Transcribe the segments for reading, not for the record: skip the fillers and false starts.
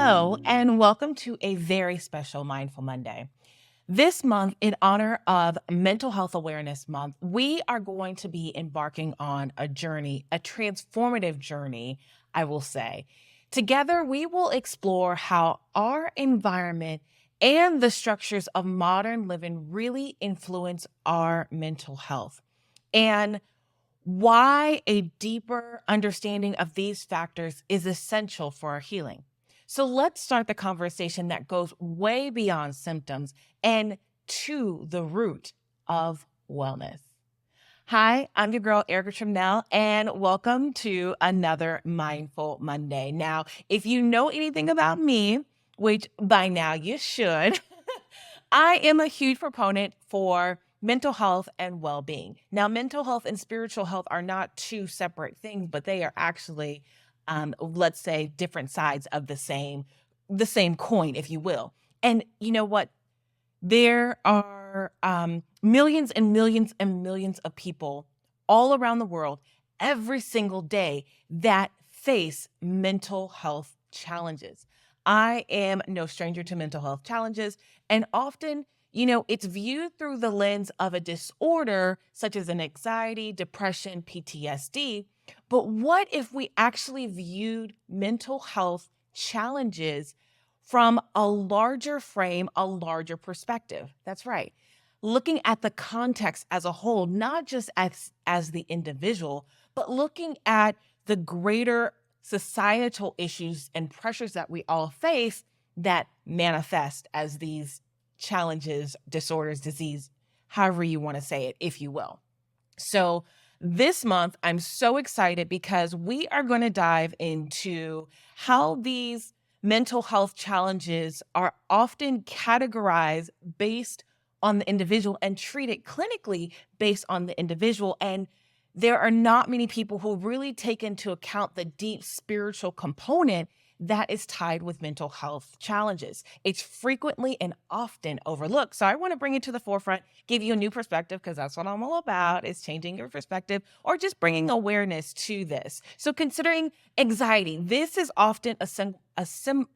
Hello, and welcome to a very special Mindful Monday. This month, in honor of Mental Health Awareness Month, we are going to be embarking on a journey, a transformative journey, I will say. Together, we will explore how our environment and the structures of modern living really influence our mental health, and why a deeper understanding of these factors is essential for our healing. So let's start the conversation that goes way beyond symptoms and to the root of wellness. Hi, I'm your girl, Arika Trinmnell, and welcome to another Mindful Monday. Now, if you know anything about me, which by now you should, I am a huge proponent for mental health and well-being. Now, mental health and spiritual health are not two separate things, but they are actually, let's say, different sides of the same coin, if you will. And you know what? There are millions and millions and millions of people all around the world every single day that face mental health challenges. I am no stranger to mental health challenges, and often, it's viewed through the lens of a disorder such as an anxiety, depression, PTSD. But what if we actually viewed mental health challenges from a larger frame, a larger perspective? That's right. Looking at the context as a whole, not just as the individual, but looking at the greater societal issues and pressures that we all face that manifest as these challenges, disorders, disease, however you want to say it, if you will. So this month, I'm so excited because we are going to dive into how these mental health challenges are often categorized based on the individual and treated clinically based on the individual. And there are not many people who really take into account the deep spiritual component that is tied with mental health challenges. It's frequently and often overlooked. So I want to bring it to the forefront, give you a new perspective, because that's what I'm all about, is changing your perspective or just bringing awareness to this. So considering anxiety, this is often a signal.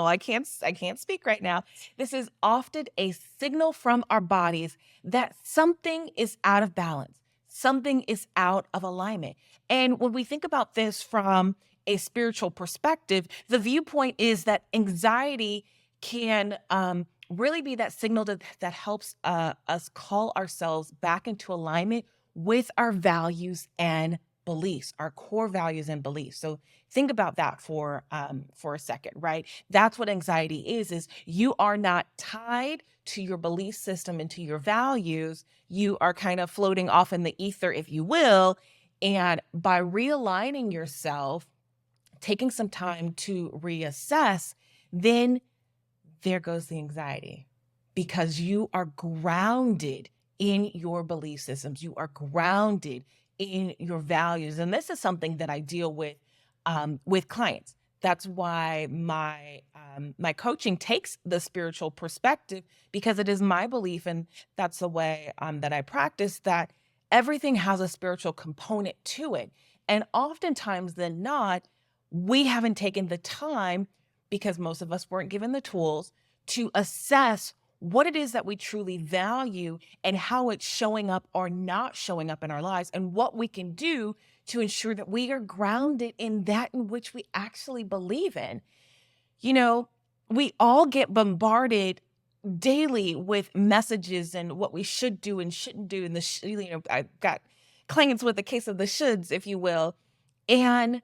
I can't speak right now. This is often a signal from our bodies that something is out of balance. Something is out of alignment. And when we think about this from a spiritual perspective, the viewpoint is that anxiety can really be that signal that helps us call ourselves back into alignment with our values and beliefs, our core values and beliefs. So think about that for a second, right? That's what anxiety is you are not tied to your belief system and to your values. You are kind of floating off in the ether, if you will. And by realigning yourself, taking some time to reassess, then there goes the anxiety because you are grounded in your belief systems. You are grounded in your values. And this is something that I deal with clients. That's why my coaching takes the spiritual perspective, because it is my belief, and that's the way that I practice, that everything has a spiritual component to it. And oftentimes than not, we haven't taken the time, because most of us weren't given the tools to assess what it is that we truly value and how it's showing up or not showing up in our lives, and what we can do to ensure that we are grounded in that in which we actually believe in. We all get bombarded daily with messages and what we should do and shouldn't do. And I've got clients with a case of the shoulds, if you will. And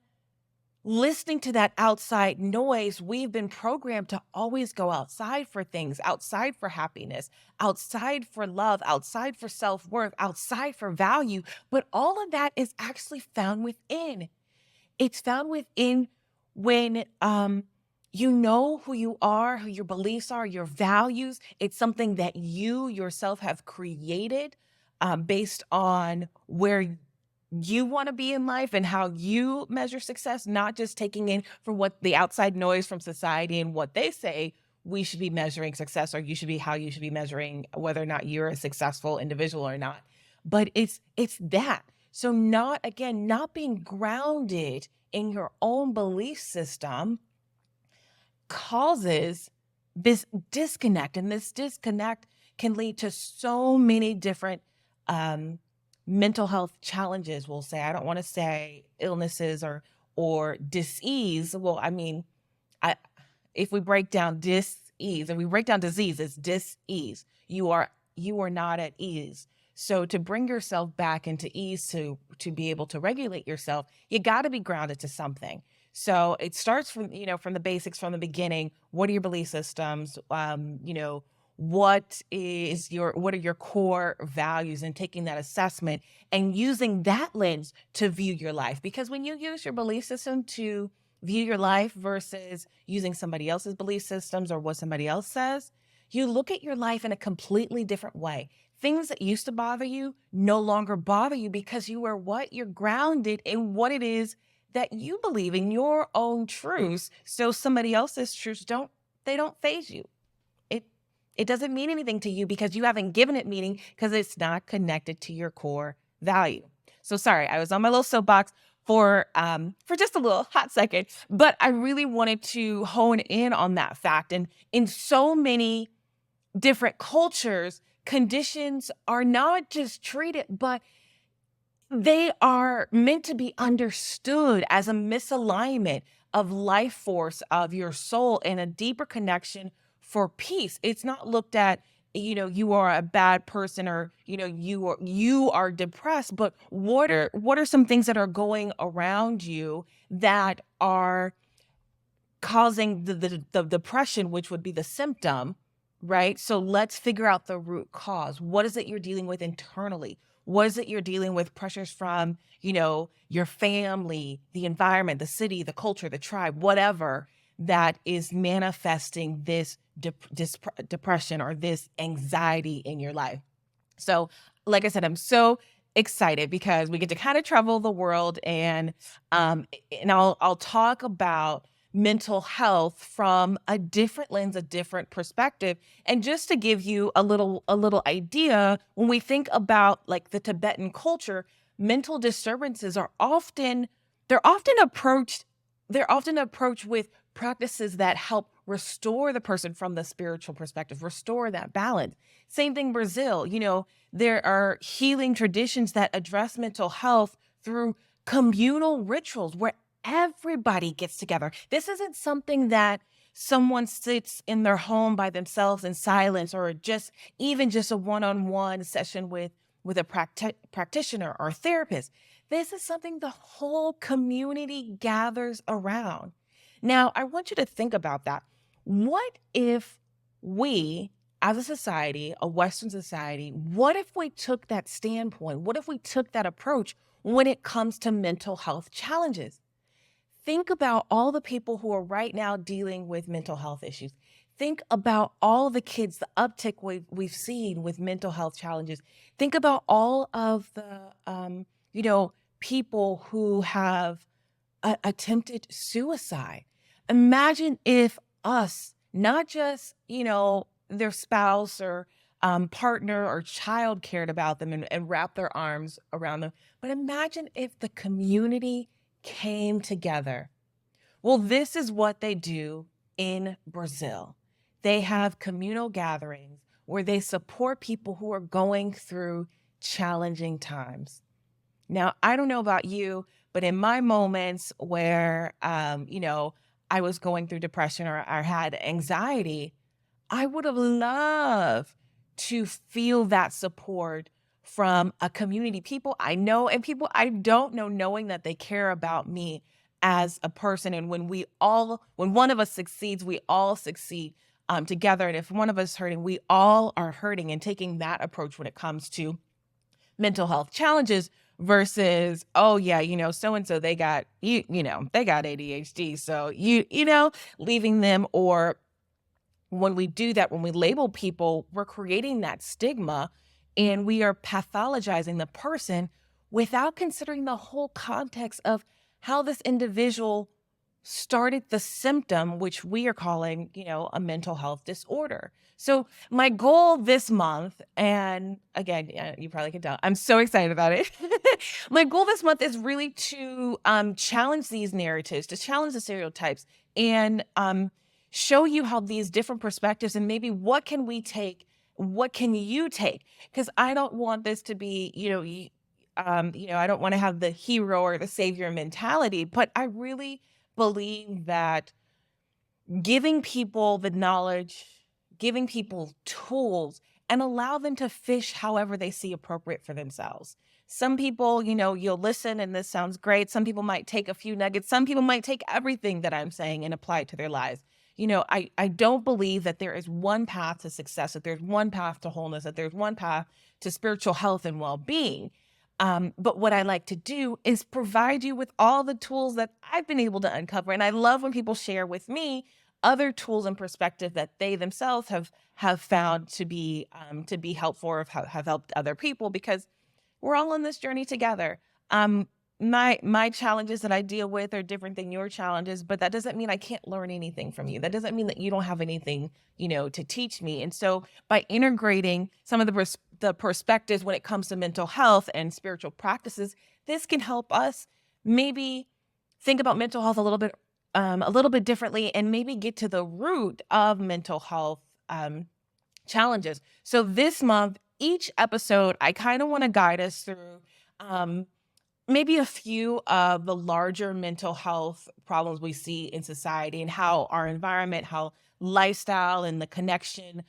listening to that outside noise, we've been programmed to always go outside for things, outside for happiness, outside for love, outside for self-worth, outside for value. But all of that is actually found within. It's found within when you know who you are, who your beliefs are, your values. It's something that you yourself have created based on where you want to be in life and how you measure success, not just taking in from what the outside noise from society and what they say we should be measuring success, or how you should be measuring whether or not you're a successful individual or not. But it's that. So not being grounded in your own belief system causes this disconnect, and this disconnect can lead to so many different um, mental health challenges. We'll say, I don't want to say illnesses or disease. Well, I mean, I if we break down dis-ease and we break down disease, it's dis-ease. You are not at ease. So to bring yourself back into ease, to be able to regulate yourself, you got to be grounded to something. So it starts from the basics, from the beginning. What are your belief systems? What are your core values, and taking that assessment and using that lens to view your life. Because when you use your belief system to view your life versus using somebody else's belief systems or what somebody else says, you look at your life in a completely different way. Things that used to bother you no longer bother you because you're grounded in what it is that you believe in, your own truths. So somebody else's truths don't phase you. It it doesn't mean anything to you because you haven't given it meaning, because it's not connected to your core value. So sorry, I was on my little soapbox for just a little hot second, but I really wanted to hone in on that fact. And in so many different cultures, conditions are not just treated, but they are meant to be understood as a misalignment of life force of your soul and a deeper connection for peace. It's not looked at, you are a bad person, or, you are depressed, but what are some things that are going around you that are causing the depression, which would be the symptom, right? So let's figure out the root cause. What is it you're dealing with internally? What is it you're dealing with? Pressures from, your family, the environment, the city, the culture, the tribe, whatever that is manifesting this depression or this anxiety in your life. So, like I said, I'm so excited because we get to kind of travel the world, and I'll talk about mental health from a different lens, a different perspective. And just to give you a little idea, when we think about like the Tibetan culture, mental disturbances they're often approached they're often approached with practices that help restore the person from the spiritual perspective, restore that balance. Same thing Brazil, there are healing traditions that address mental health through communal rituals where everybody gets together. This isn't something that someone sits in their home by themselves in silence, or just a one-on-one session with a practitioner or therapist. This is something the whole community gathers around. Now, I want you to think about that. What if we, as a society, a Western society, what if we took that standpoint? What if we took that approach when it comes to mental health challenges? Think about all the people who are right now dealing with mental health issues. Think about all the kids, the uptick we've seen with mental health challenges. Think about all of the, people who have attempted suicide. Imagine if us, not just, their spouse or partner or child cared about them and wrapped their arms around them, but imagine if the community came together. Well, this is what they do in Brazil. They have communal gatherings where they support people who are going through challenging times. Now, I don't know about you, but in my moments where, I was going through depression or had anxiety, I would have loved to feel that support from a community, people I know and people I don't know, knowing that they care about me as a person. And when one of us succeeds, we all succeed together. And if one of us is hurting, we all are hurting, and taking that approach when it comes to mental health challenges versus, oh yeah, so and so they got ADHD, so leaving them. Or when we do that, when we label people, we're creating that stigma, and we are pathologizing the person without considering the whole context of how this individual started the symptom, which we are calling, a mental health disorder. So my goal this month, and again, you probably can tell, I'm so excited about it. My goal this month is really to challenge these narratives, to challenge the stereotypes, and show you how these different perspectives and maybe what can we take, what can you take? Because I don't want this to be, I don't want to have the hero or the savior mentality, but I really believe that giving people the knowledge, giving people tools, and allow them to fish however they see appropriate for themselves. Some people, you'll listen and this sounds great. Some people might take a few nuggets. Some people might take everything that I'm saying and apply it to their lives. I don't believe that there is one path to success, that there's one path to wholeness, that there's one path to spiritual health and well-being. But what I like to do is provide you with all the tools that I've been able to uncover. And I love when people share with me other tools and perspective that they themselves have found to be helpful or have helped other people, because we're all on this journey together. My challenges that I deal with are different than your challenges, but that doesn't mean I can't learn anything from you. That doesn't mean that you don't have anything, to teach me. And so by integrating some of the perspectives when it comes to mental health and spiritual practices, this can help us maybe think about mental health a little bit differently, and maybe get to the root of mental health challenges. So this month, each episode, I kind of want to guide us through maybe a few of the larger mental health problems we see in society, and how our environment, how lifestyle and the connection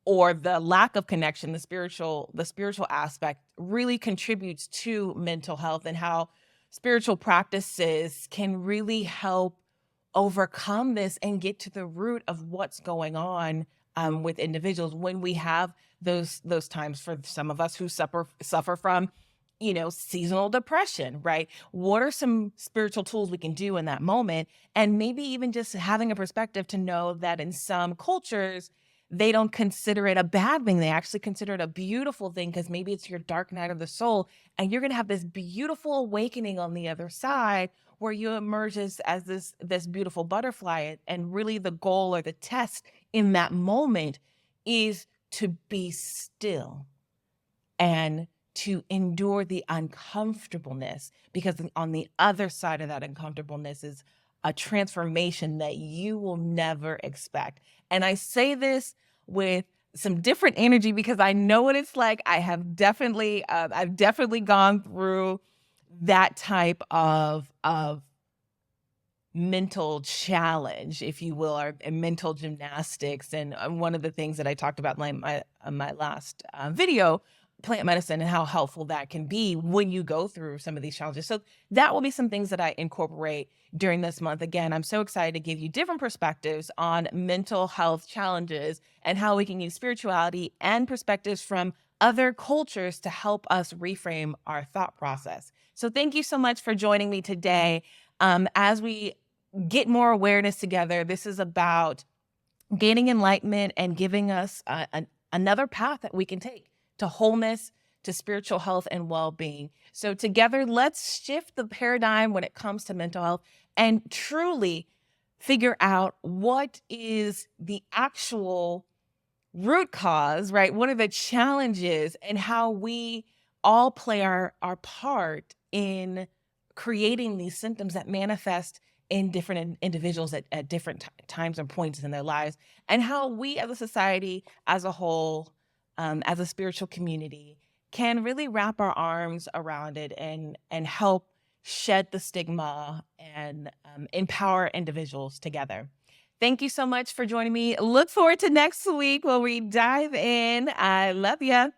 or the lack of connection, the spiritual aspect really contributes to mental health, and how spiritual practices can really help overcome this and get to the root of what's going on with individuals when we have those times. For some of us who suffer from seasonal depression, right? What are some spiritual tools we can do in that moment? And maybe even just having a perspective to know that in some cultures, they don't consider it a bad thing. They actually consider it a beautiful thing, because maybe it's your dark night of the soul, and you're going to have this beautiful awakening on the other side, where you emerge as this beautiful butterfly. And really the goal or the test in that moment is to be still and to endure the uncomfortableness, because on the other side of that uncomfortableness is a transformation that you will never expect. And I say this with some different energy, because I know what it's like. I've definitely gone through that type of mental challenge, if you will, or mental gymnastics. And one of the things that I talked about in my last video, plant medicine, and how helpful that can be when you go through some of these challenges. So that will be some things that I incorporate during this month. Again, I'm so excited to give you different perspectives on mental health challenges, and how we can use spirituality and perspectives from other cultures to help us reframe our thought process. So thank you so much for joining me today. As we get more awareness together, this is about gaining enlightenment and giving us another path that we can take to wholeness, to spiritual health and well-being. So together, let's shift the paradigm when it comes to mental health and truly figure out what is the actual root cause, right? What are the challenges, and how we all play our part in creating these symptoms that manifest in different individuals at different times and points in their lives, and how we as a society, as a whole, as a spiritual community, can really wrap our arms around it and help shed the stigma and empower individuals together. Thank you so much for joining me. Look forward to next week where we dive in. I love ya.